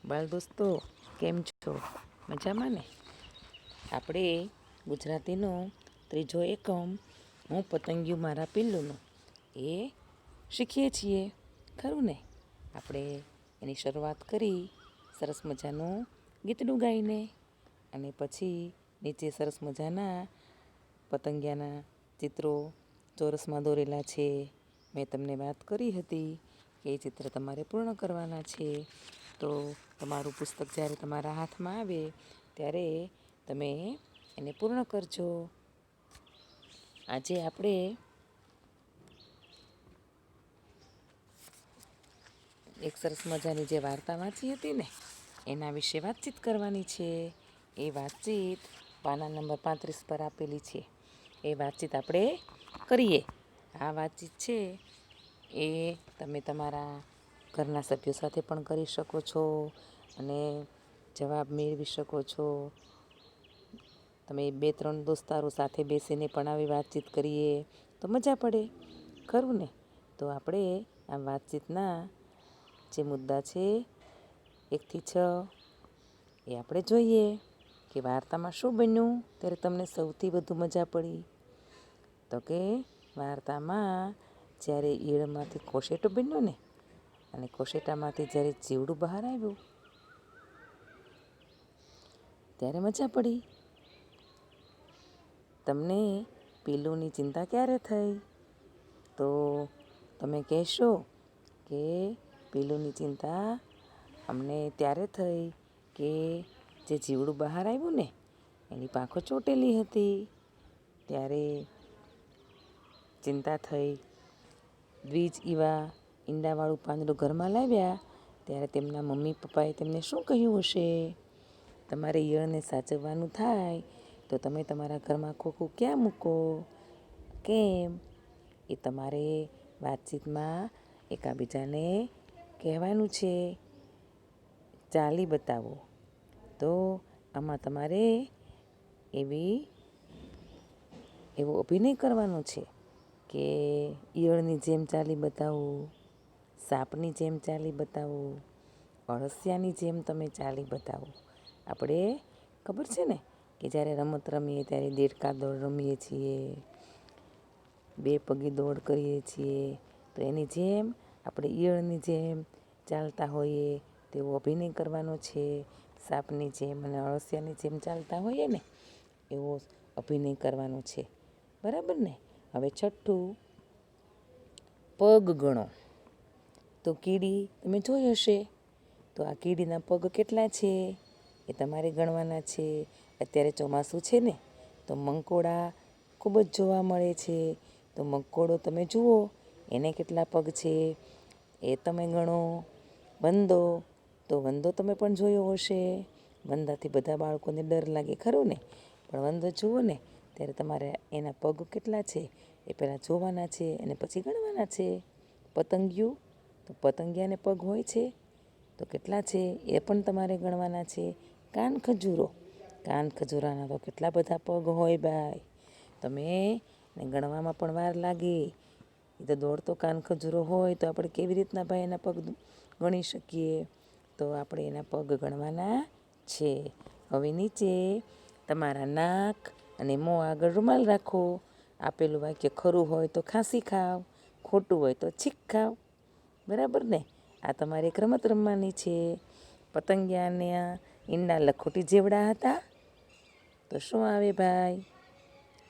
બાળ દોસ્તો, કેમ છો? મજામાં ને? આપણે ગુજરાતીનો ત્રીજો એકમ હું પતંગિયું મારા પિલ્લુનું એ શીખીએ છીએ, ખરું ને? આપણે એની શરૂઆત કરી સરસ મજાનું ગીતનું ગાઈને, અને પછી નીચે સરસ મજાના પતંગિયાના ચિત્રો ચોરસમાં દોરેલા છે. મેં તમને વાત કરી હતી કે એ ચિત્ર તમારે પૂર્ણ કરવાના છે. તો તમારું પુસ્તક જ્યારે તમારા હાથમાં આવે ત્યારે તમે એને પૂર્ણ કરજો. આજે આપણે એક સરસ મજાની જે વાર્તા વાંચી હતી ને એના વિશે વાતચીત કરવાની છે. એ વાતચીત પાના નંબર 35 પર આપેલી છે. એ વાતચીત આપણે કરીએ. આ વાતચીત છે એ તમે તમારા ઘરના સભ્યો સાથે પણ કરી શકો છો અને જવાબ મેળવી શકો છો. તમે 2-3 દોસ્તારો સાથે બેસીને પણ આવી વાતચીત કરીએ તો મજા પડે, ખરું ને? તો આપણે આ વાતચીતના જે મુદ્દા છે 1 થી 6 એ આપણે જોઈએ કે વાર્તામાં શું બન્યું ત્યારે તમને સૌથી વધુ મજા પડી. તો કે વાર્તામાં જ્યારે ઈયળમાંથી કોશેટો બન્યો ને અને કોશેટામાંથી જ્યારે જીવડું બહાર આવ્યું ત્યારે મજા પડી. તમને પિલ્લુની ચિંતા ક્યારે થઈ? તો તમે કહેશો કે પિલ્લુની ચિંતા અમને ત્યારે થઈ કે જે જીવડું બહાર આવ્યું ને એની પાંખો ચોટેલી હતી ત્યારે ચિંતા થઈ. દ્વિજ એવા ઈંડાવાળું પાંદડું ઘરમાં લાવ્યા ત્યારે તેમના મમ્મી પપ્પાએ તેમને શું કહ્યું હશે? તમારે ઈયળને સાચવવાનું થાય તો તમે તમારા ઘરમાં ખોખું ક્યાં મૂકો? કેમ? એ તમારે વાતચીતમાં એકાબીજાને કહેવાનું છે. ચાલી બતાવો. તો આમાં તમારે એવો અભિનય કરવાનો છે કે ઈયળની જેમ ચાલી બતાવો, સાપની જેમ ચાલી બતાવો, અળસિયાની જેમ તમે ચાલી બતાવો. આપણે ખબર છે ને કે જ્યારે રમત રમીએ ત્યારે દેડકા દોડ રમીએ છીએ, 2 પગી દોડ કરીએ છીએ, તો એની જેમ આપણે ઈયળની જેમ ચાલતા હોઈએ તેવો અભિનય કરવાનો છે. સાપની જેમ અને અળસિયાની જેમ ચાલતા હોઈએ ને એવો અભિનય કરવાનો છે, બરાબર ને? હવે 6, પગ ગણો. તો કીડી તમે જોઈ હશે, તો આ કીડીના પગ કેટલા છે એ તમારે ગણવાના છે. અત્યારે ચોમાસું છે ને તો મંકોડા ખૂબ જ જોવા મળે છે. તો મંકોડો તમે જુઓ એને કેટલા પગ છે એ તમે ગણો. વંદો, તો વંદો તમે પણ જોયો હશે. વંદાથી બધા બાળકોને ડર લાગે, ખરું ને? પણ વંદો જુઓ ને ત્યારે તમારે એના પગ કેટલા છે એ પહેલાં જોવાના છે અને પછી ગણવાના છે. પતંગિયું, તો પતંગિયાને પગ હોય છે તો કેટલા છે એ પણ તમારે ગણવાના છે. કાન ખજૂરો, કાન ખજૂરાના તો કેટલા બધા પગ હોય ભાઈ. તમે ગણવામાં પણ વાર લાગે. એ તો દોડતો કાન ખજૂરો હોય તો આપણે કેવી રીતના ભાઈ એના પગ ગણી શકીએ? તો આપણે એના પગ ગણવાના છે. હવે નીચે તમારા નાક અને મોં આગળ રૂમાલ રાખો. આપેલું વાક્ય ખરું હોય તો ખાંસી ખાવ, ખોટું હોય તો છીક ખાવ, બરાબર ને? આ તમારે એક રમત રમવાની છે. પતંગિયાના ઈંડા લખોટી જેવડા હતા તો શું આવે ભાઈ?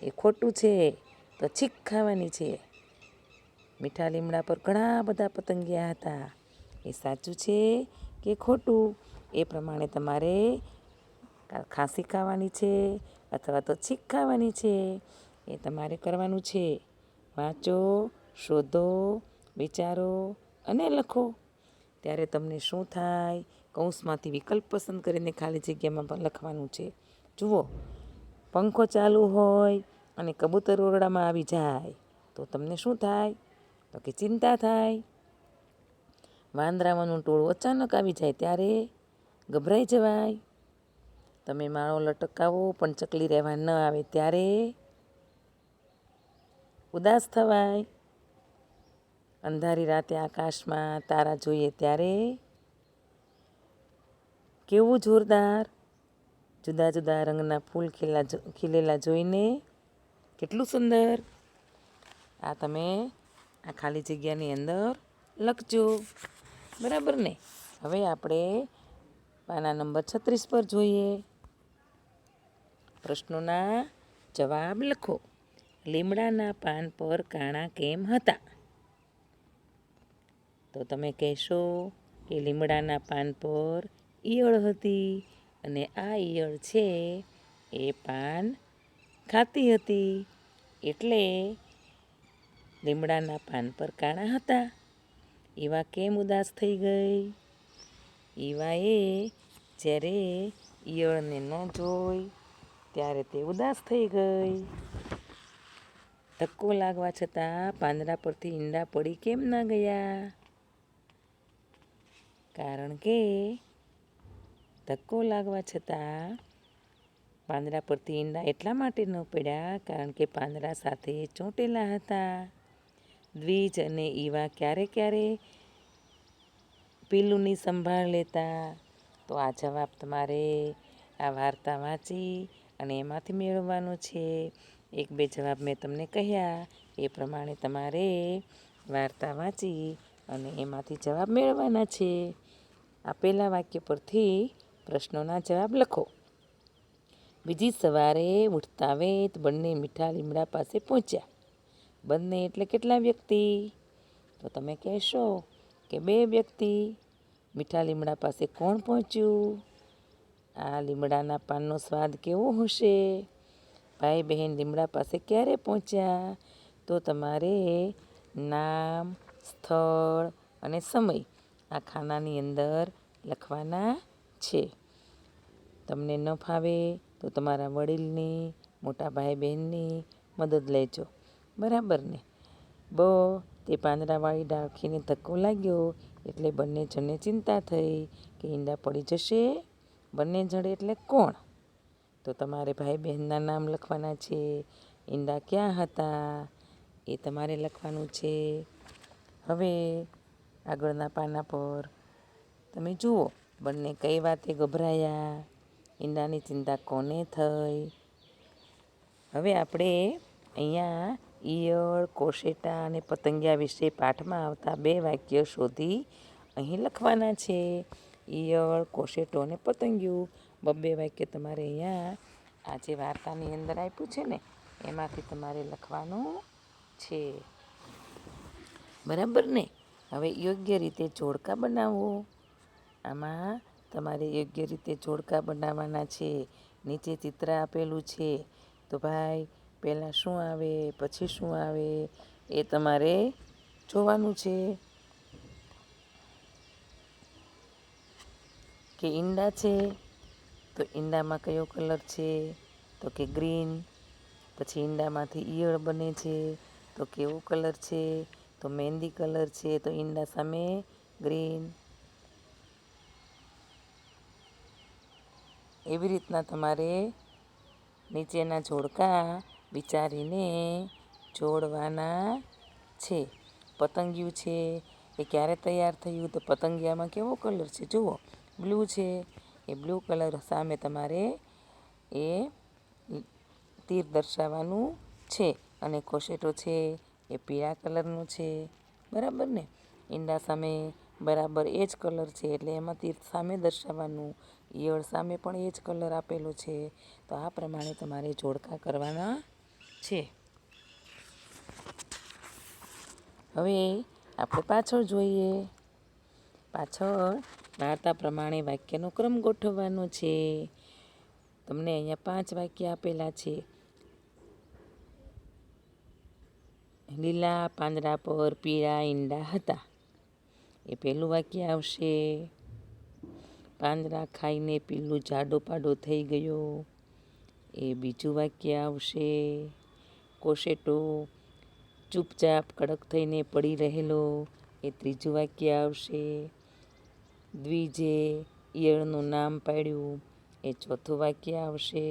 એ ખોટું છે, તો છીક ખાવાની છે. મીઠા લીમડા પર ઘણા બધા પતંગિયા હતા, એ સાચું છે કે ખોટું? એ પ્રમાણે તમારે ખાંસી ખાવાની છે અથવા તો છીક ખાવાની છે, એ તમારે કરવાનું છે. વાંચો, શોધો, વિચારો અને લખો. ત્યારે તમને શું થાય? કૌંસમાંથી વિકલ્પ પસંદ કરીને ખાલી જગ્યામાં પણ લખવાનું છે. જુઓ, પંખો ચાલુ હોય અને કબૂતર ઓરડામાં આવી જાય તો તમને શું થાય? તો કે ચિંતા થાય. વાંદરાઓનું ટોળું અચાનક આવી જાય ત્યારે ગભરાઈ જવાય. તમે માળો લટકાવો પણ ચકલી રહેવા ન આવે ત્યારે ઉદાસ થવાય. અંધારી રાતે આકાશમાં તારા જોઈએ ત્યારે કેવું જોરદાર! જુદા જુદા રંગના ફૂલ ખીલેલા જોઈને કેટલું સુંદર! આ તમે આ ખાલી જગ્યાની અંદર લખજો, બરાબર ને? હવે આપણે પાના નંબર 36 પર જોઈએ. પ્રશ્નોના જવાબ લખો. લીમડાના પાન પર કાણા કેમ હતા? તો તમે કહેશો કે લીમડાના પાન પર ઈયળ હતી અને આ ઈયળ છે એ પાન ખાતી હતી, એટલે લીમડાના પાન પર કાણા હતા. ઈવા કેમ ઉદાસ થઈ ગઈ? ઈવાએ જ્યારે ઈયળને ન જોઈ ત્યારે તે ઉદાસ થઈ ગઈ. ધક્કો લાગવા છતાં પાંદડા પરથી ઈંડા પડી કેમ ન ગયા? કારણ કે ધક્કો લાગવા છતાં પાંદડા પરથી ઈંડા એટલા માટે ન પડ્યા કારણ કે પાંદડા સાથે ચોંટેલા હતા. દ્વિજ અને ઈવા ક્યારે ક્યારે પીલુંની સંભાળ લેતા? તો આ જવાબ તમારે આ વાર્તા વાંચી અને એમાંથી મેળવવાનો છે. એક બે જવાબ મેં તમને કહ્યા, એ પ્રમાણે તમારે વાર્તા વાંચી અને એમાંથી જવાબ મેળવવાના છે. આપેલા વાક્ય પરથી પ્રશ્નોના જવાબ લખો. બીજી સવારે ઉઠતા વેત બંને મીઠા લીમડા પાસે પહોંચ્યા. બંને એટલે કેટલા વ્યક્તિ? તો તમે કહેશો કે 2 વ્યક્તિ. મીઠા લીમડા પાસે કોણ પહોંચ્યું? આ લીમડાના પાનનો સ્વાદ કેવો હશે? ભાઈ બહેન લીમડા પાસે ક્યારે પહોંચ્યા? તો તમારે નામ, સ્થળ અને સમય આ ખાનાની અંદર લખવાના છે. તમને ન ફાવે તો તમારા વડીલની, મોટા ભાઈ બહેનની મદદ લેજો, બરાબર ને? તે પાંદડાવાળી ડાળખીને ધક્કો લાગ્યો એટલે બંને જણને ચિંતા થઈ કે ઈંડા પડી જશે. બંને જણ એટલે કોણ? તો તમારે ભાઈ બહેનના નામ લખવાના છે. ઈંડા ક્યાં હતા એ તમારે લખવાનું છે. હવે આગળના પાના પર તમે જુઓ, બંને કઈ વાતે ગભરાયા? ઈંડાની ચિંતા કોને થઈ? હવે આપણે અહીંયા ઈયળ, કોશેટા અને પતંગિયા વિશે પાઠમાં આવતા 2 વાક્ય શોધી અહીં લખવાના છે. ઈયળ, કોશેટો અને પતંગિયું 2 વાક્ય તમારે અહીંયા આ જે વાર્તાની અંદર આપ્યું છે ને એમાંથી તમારે લખવાનું છે, બરાબર ને? હવે યોગ્ય રીતે જોડકા બનાવો. આમાં તમારે યોગ્ય રીતે જોડકા બનાવવાના છે. નીચે ચિત્ર આપેલું છે, તો ભાઈ પહેલાં શું આવે પછી શું આવે એ તમારે જોવાનું છે. કે ઈંડા છે તો ઈંડામાં કયો કલર છે? તો કે ગ્રીન. પછી ઈંડામાંથી ઈયળ બને છે તો કેવો કલર છે? તો મહેંદી કલર છે. તો ઈંડા સામે ગ્રીન. એવી રીતના તમારે નીચેના જોડકા વિચારીને જોડવાના છે. પતંગિયું છે એ ક્યારે તૈયાર થયું? તો પતંગિયામાં કેવો કલર છે? જુઓ, બ્લુ છે. એ બ્લુ કલર સામે તમારે એ તીર દર્શાવવાનું છે. અને કોશેટો છે એ પીળા કલરનો છે, બરાબર ને? ઈંડા સામે બરાબર એ જ કલર છે એટલે એમાં તીર સામે દર્શાવવાનું. ઈયળ સામે પણ એ જ કલર આપેલો છે. તો આ પ્રમાણે તમારે જોડકા કરવાના છે. હવે આપણે પાછળ જોઈએ. પાછળ વાર્તા પ્રમાણે વાક્યનો ક્રમ ગોઠવવાનો છે. તમને અહીંયા 5 વાક્ય આપેલા છે. લીલા પાંદડા પર પીળા ઈંડા હતા, એ પહેલું વાક્ય આવશે. પાંદડા ખાઈને પીલું જાડો પાડો થઈ ગયો, એ બીજું વાક્ય આવશે. કોશેટો ચૂપચાપ કડક થઈને પડી રહેલો, એ ત્રીજું વાક્ય આવશે. દ્વિજે ઈયળનું નામ પાડ્યું, એ ચોથું વાક્ય આવશે.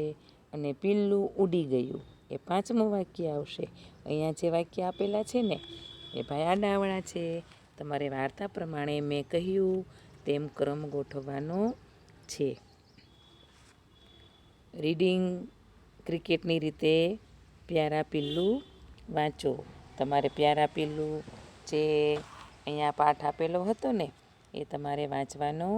અને પીલું ઉડી ગયું, એ 5મું વાક્ય આવશે. અહીંયા જે વાક્ય આપેલા છે ને એ ભાઈ આડાવડા છે. તમારે વાર્તા પ્રમાણે મેં કહ્યું તેમ ક્રમ ગોઠવવાનો છે. રીડિંગ ક્રિકેટની રીતે પ્યારા પિલ્લું વાંચો. તમારે પ્યારા પિલ્લું જે અહીંયા પાઠ આપેલો હતો ને એ તમારે વાંચવાનો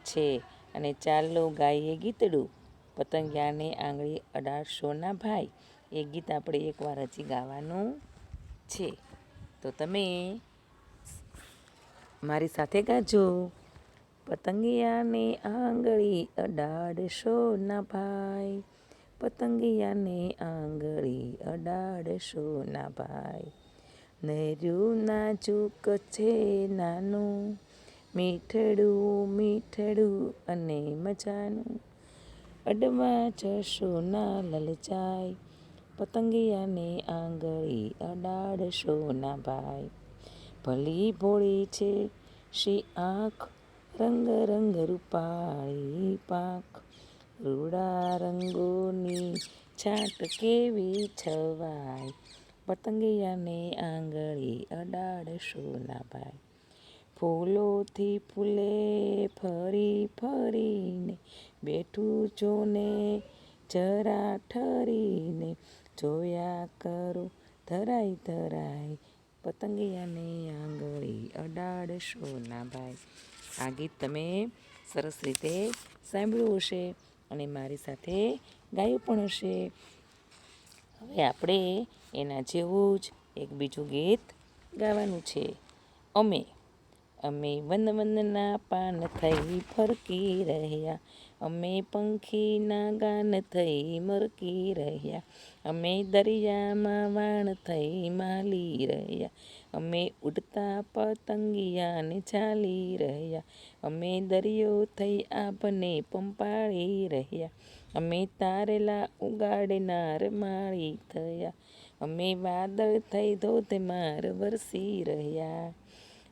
છે. અને ચાલો ગાઈએ ગીતડું, પતંગિયાને આંગળી અડાડશોના ભાઈ, એ ગીત આપણે એકવાર હજી ગાવાનું છે. તો તમે મારી સાથે ગાજો. પતંગિયાને આંગળી અડાડશો ના ભાઈ, પતંગિયાને આંગળી અડાડશો ના ભાઈ. નર્યું નાજુક છે નાનું, મીઠડું મીઠડું અને મજાનું, અડવા જશો ના લલચાય, પતંગિયાને આંગળી અડાડશો ના ભાઈ. ભલી ભોળી છે શી આંખ, રંગ રંગ રૂપાળી પાંખ, રૂડા રંગોની છાંટ કેવી છવાય, પતંગિયાને આંગળી અડાડશો ના ભાઈ. ફૂલોથી ફૂલે ફરી ફરીને, બેઠું જોને જરા ઠરીને, જોયા કરો ધરાય ધરાય, પતંગિયાને આંગળી અડાડશો ના ભાઈ. આ ગીત તમે સરસ રીતે સાંભળ્યું હશે અને મારી સાથે ગાયું પણ હશે. હવે આપણે એના જેવું જ એક બીજું ગીત ગાવાનું છે. અમે અમે વન વનના પાન થઈ ફરકી રહ્યા, અમે પંખીના ગાન થઈ મરકી રહ્યા, અમે દરિયામાં વાણ થઈ માલી રહ્યા, અમે ઉડતા પતંગિયાને ઝાલી રહ્યા, અમે દરિયો થઈ આભને પંપાળી રહ્યા, અમે તારેલા ઉગાડનાર માળી થયા, અમે વાદળ થઈ ધોધમાર વરસી રહ્યા,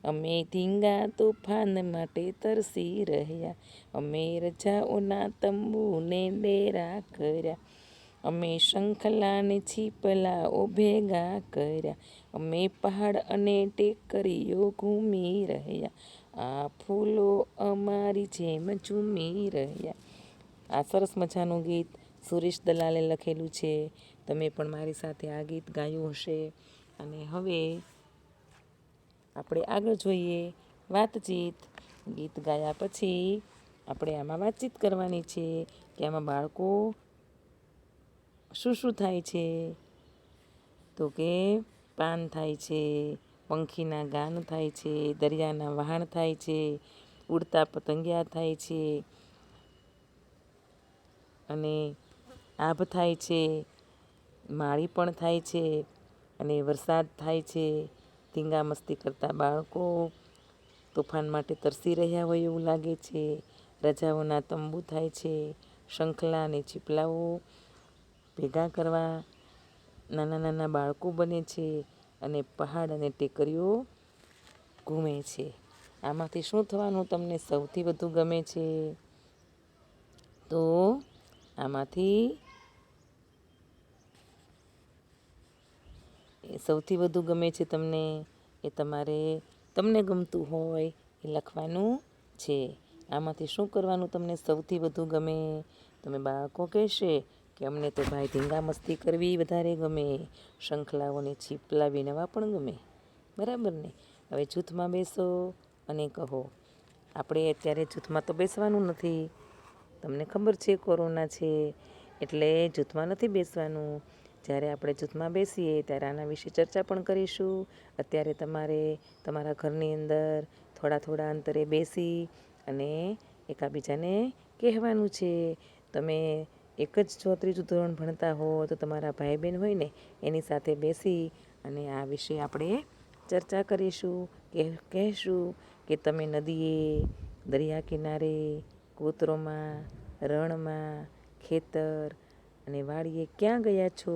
અમે ધીંગા તોફાન માટે તરસી રહ્યા, અમે રજાઓના તંબુને ડેરા કર્યા, અમે શંખલાને છીપલાઓ ભેગા કર્યા, અમે પહાડ અને ટેકરીઓ ઘૂમી રહ્યા, આ ફૂલો અમારી જેમ ઝૂમી રહ્યા. આ સરસ મજાનું ગીત સુરેશ દલાલે લખેલું છે. તમે પણ મારી સાથે આ ગીત ગાયું હશે. અને હવે આપણે આગળ જોઈએ વાતચીત. ગીત ગાયા પછી આપણે આમાં વાતચીત કરવાની છે કે આમાં બાળકો શું શું થાય છે. તો કે પાન થાય છે, પંખીના ગાન થાય છે, દરિયાના વહાણ થાય છે, ઉડતા પતંગિયા થાય છે, અને આભ થાય છે, માળી પણ થાય છે, અને વરસાદ થાય છે. ધીંગા મસ્તી કરતા બાળકો તોફાન માટે તરસી રહ્યા હોય એવું લાગે છે. રજાઓના તંબુ થાય છે, શંખલા અને છીપલાઓ ભેગા કરવા નાના નાના બાળકો બને છે, અને પહાડ અને ટેકરીઓ ઘૂમે છે. આમાંથી શું થવાનું તમને સૌથી વધુ ગમે છે? તો આમાંથી સૌથી વધુ ગમે છે તમને એ તમને ગમતું હોય એ લખવાનું છે. આમાંથી શું કરવાનું તમને સૌથી વધુ ગમે? તમે બાળકો કહેશે કે અમને તો ભાઈ ધીંગા મસ્તી કરવી વધારે ગમે, શંખલાઓને છીપલા વિનવા પણ ગમે. બરાબર ને? હવે જૂથમાં બેસો અને કહો. આપણે અત્યારે જૂથમાં તો બેસવાનું નથી. તમને ખબર છે કોરોના છે એટલે જૂથમાં નથી બેસવાનું. જ્યારે આપણે જૂથમાં બેસીએ ત્યારે આના વિશે ચર્ચા પણ કરીશું. અત્યારે તમારે તમારા ઘરની અંદર થોડા થોડા અંતરે બેસી અને એકાબીજાને કહેવાનું છે. તમે એક જ જો ત્રીજું ધોરણ ભણતા હો તો તમારા ભાઈ બહેન હોય ને એની સાથે બેસી અને આ વિશે આપણે ચર્ચા કરીશું. કહેશું કે તમે નદીએ, દરિયા કિનારે, ગોત્રોમાં, રણમાં, ખેતર અને વાડીએ ક્યાં ગયા છો?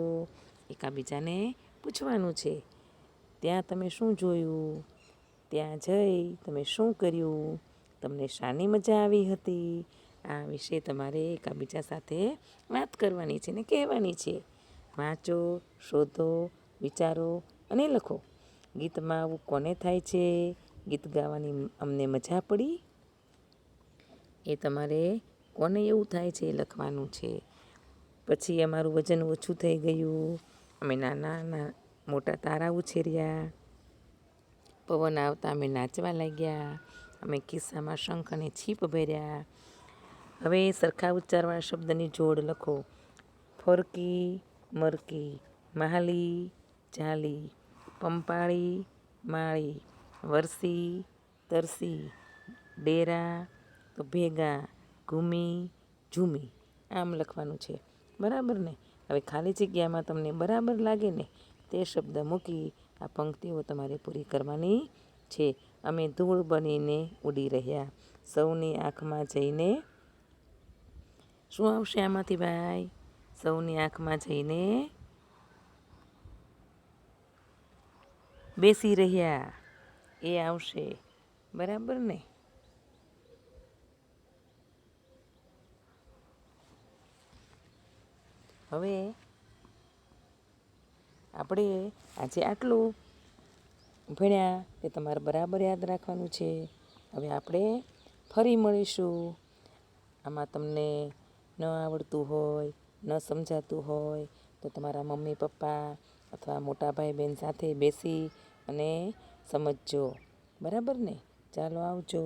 એકાબીજાને પૂછવાનું છે. ત્યાં તમે શું જોયું? ત્યાં જઈ તમે શું કર્યું? તમને શાની મજા આવી હતી? આ વિશે તમારે એકાબીજા સાથે વાત કરવાની છે ને કહેવાની છે. વાંચો, શોધો, વિચારો અને લખો. ગીતમાં આવું કોને થાય છે? ગીત ગાવાની અમને મજા પડી? એ તમારે કોને એવું થાય છે એ લખવાનું છે. પછી અમારું વજન ઓછું થઈ ગયું, અમે નાના મોટા તારા ઉછેર્યા, પવન આવતા અમે નાચવા લાગ્યા, અમે ખિસ્સામાં શંખ અને છીપ ભર્યા. હવે સરખા ઉચ્ચારવાળા શબ્દની જોડ લખો. ફરકી મરકી, માલી જાલી, પંપાળી માળી, વરસી તરસી, ડેરા તો ભેગા, ઘૂમી ઝૂમી, આમ લખવાનું છે. બરાબર ને? હવે ખાલી જગ્યામાં તમને બરાબર લાગે ને તે શબ્દ મૂકી આ પંક્તિઓ તમારે પૂરી કરવાની છે. અમે ધૂળ બનીને ઉડી રહ્યા, સૌની આંખમાં જઈને. શું આવશે આમાંથી ભાઈ? સૌની આંખમાં જઈને બેસી રહ્યા, એ આવશે. બરાબર ને? હવે આપણે આજે આટલું ભણ્યા તે તમારે બરાબર યાદ રાખવાનું છે. હવે આપણે ફરી મળીશું. આમાં તમને ન આવડતું હોય, ન સમજાતું હોય તો તમારા મમ્મી પપ્પા અથવા મોટા ભાઈ બહેન સાથે બેસી અને સમજજો. બરાબર ને? ચાલો આવજો.